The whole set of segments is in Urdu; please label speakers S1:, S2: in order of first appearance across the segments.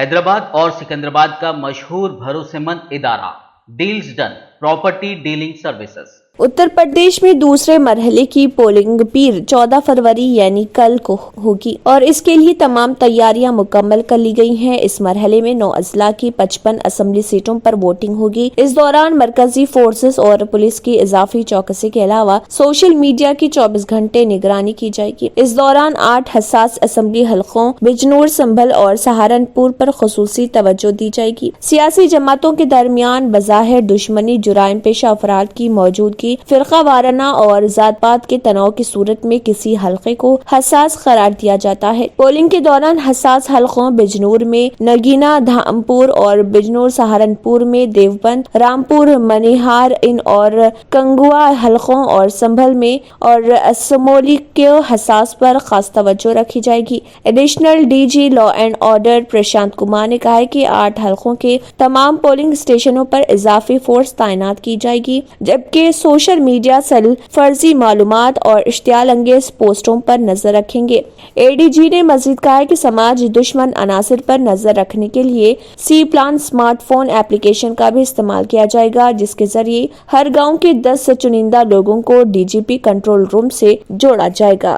S1: حیدرآباد اور سکندرآباد کا مشہور بھروسے مند ادارہ deals done property dealing services.
S2: Uttar Pradesh میں دوسرے مرحلے کی پولنگ پیر 14 فروری یعنی کل کو ہوگی اور اس کے لیے تمام تیاریاں مکمل کر لی گئی ہیں۔ اس مرحلے میں 9 اضلاع کی 55 اسمبلی سیٹوں پر ووٹنگ ہوگی۔ اس دوران مرکزی فورسز اور پولیس کی اضافی چوکسی کے علاوہ سوشل میڈیا کی 24 گھنٹے نگرانی کی جائے گی۔ اس دوران 8 حساس اسمبلی حلقوں بجنور، سنبھل اور سہارنپور پر خصوصی توجہ دی جائے گی۔ سیاسی جماعتوں کے درمیان بظاہر دشمنی، جرائم پیشہ افراد کی موجودگی، فرقہ وارانہ اور ذات پات کے تناؤ کی صورت میں کسی حلقے کو حساس قرار دیا جاتا ہے۔ پولنگ کے دوران حساس حلقوں بجنور میں نگینا دھامپور اور بجنور سہارنپور میں دیوبند، رامپور، منیہار ان اور کنگوا حلقوں اور سنبھل میں اور اسمولی کے حساس پر خاص توجہ رکھی جائے گی۔ Additional D G law and order Prashant Kumar نے کہا ہے کہ 8 حلقوں کے تمام پولنگ اسٹیشنوں پر اضافی فورس تعینات کی جائے گی، جبکہ سوشل میڈیا سیل فرضی معلومات اور اشتعال انگیز پوسٹوں پر نظر رکھیں گے۔ اے ڈی جی نے مزید کہا ہے کہ سماج دشمن عناصر پر نظر رکھنے کے لیے سی پلان اسمارٹ فون ایپلیکیشن کا بھی استعمال کیا جائے گا، جس کے ذریعے ہر گاؤں کے 10 چنندہ لوگوں کو ڈی جی پی کنٹرول روم سے جوڑا جائے گا۔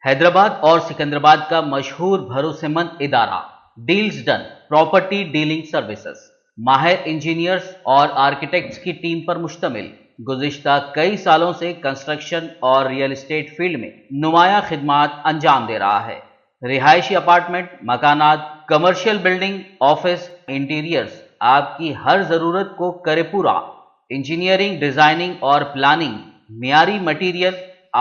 S1: حیدرآباد اور سکندرآباد کا مشہور بھروسے مند ادارہ deals done property dealing services ماہر انجینئرز اور آرکیٹیکٹس کی ٹیم پر مشتمل گزشتہ کئی سالوں سے کنسٹرکشن اور ریئل اسٹیٹ فیلڈ میں نمایاں خدمات انجام دے رہا ہے۔ رہائشی اپارٹمنٹ، مکانات، کمرشل بلڈنگ، آفس، انٹیریئرز آپ کی ہر ضرورت کو کرے پورا۔ انجینئرنگ، ڈیزائننگ اور پلاننگ، معیاری مٹیریل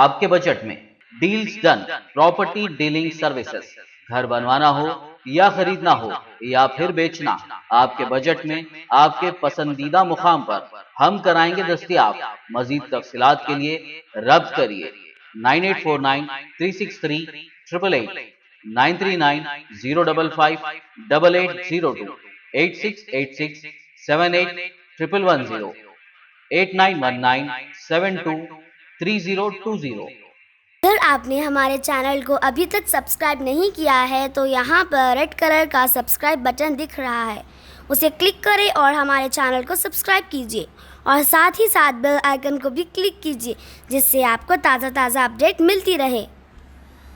S1: آپ کے بجٹ میں۔ Deals done property dealing services, گھر بنوانا ہو یا خریدنا ہو یا پھر بیچنا، آپ کے بجٹ میں، آپ کے پسندیدہ مقام پر ہم کرائیں گے دستیاب۔ مزید تفصیلات کے لیے ربط کریے 9849363888 939-055-8802 8686781110 8919723020۔
S3: اگر آپ نے ہمارے چینل کو ابھی تک سبسکرائب نہیں کیا ہے تو یہاں پر ریڈ کلر کا سبسکرائب بٹن دکھ رہا ہے، اسے کلک کریں اور ہمارے چینل کو سبسکرائب کیجیے اور ساتھ ہی ساتھ بیل آئیکن کو بھی کلک کیجیے، جس سے آپ کو تازہ اپڈیٹ ملتی رہے۔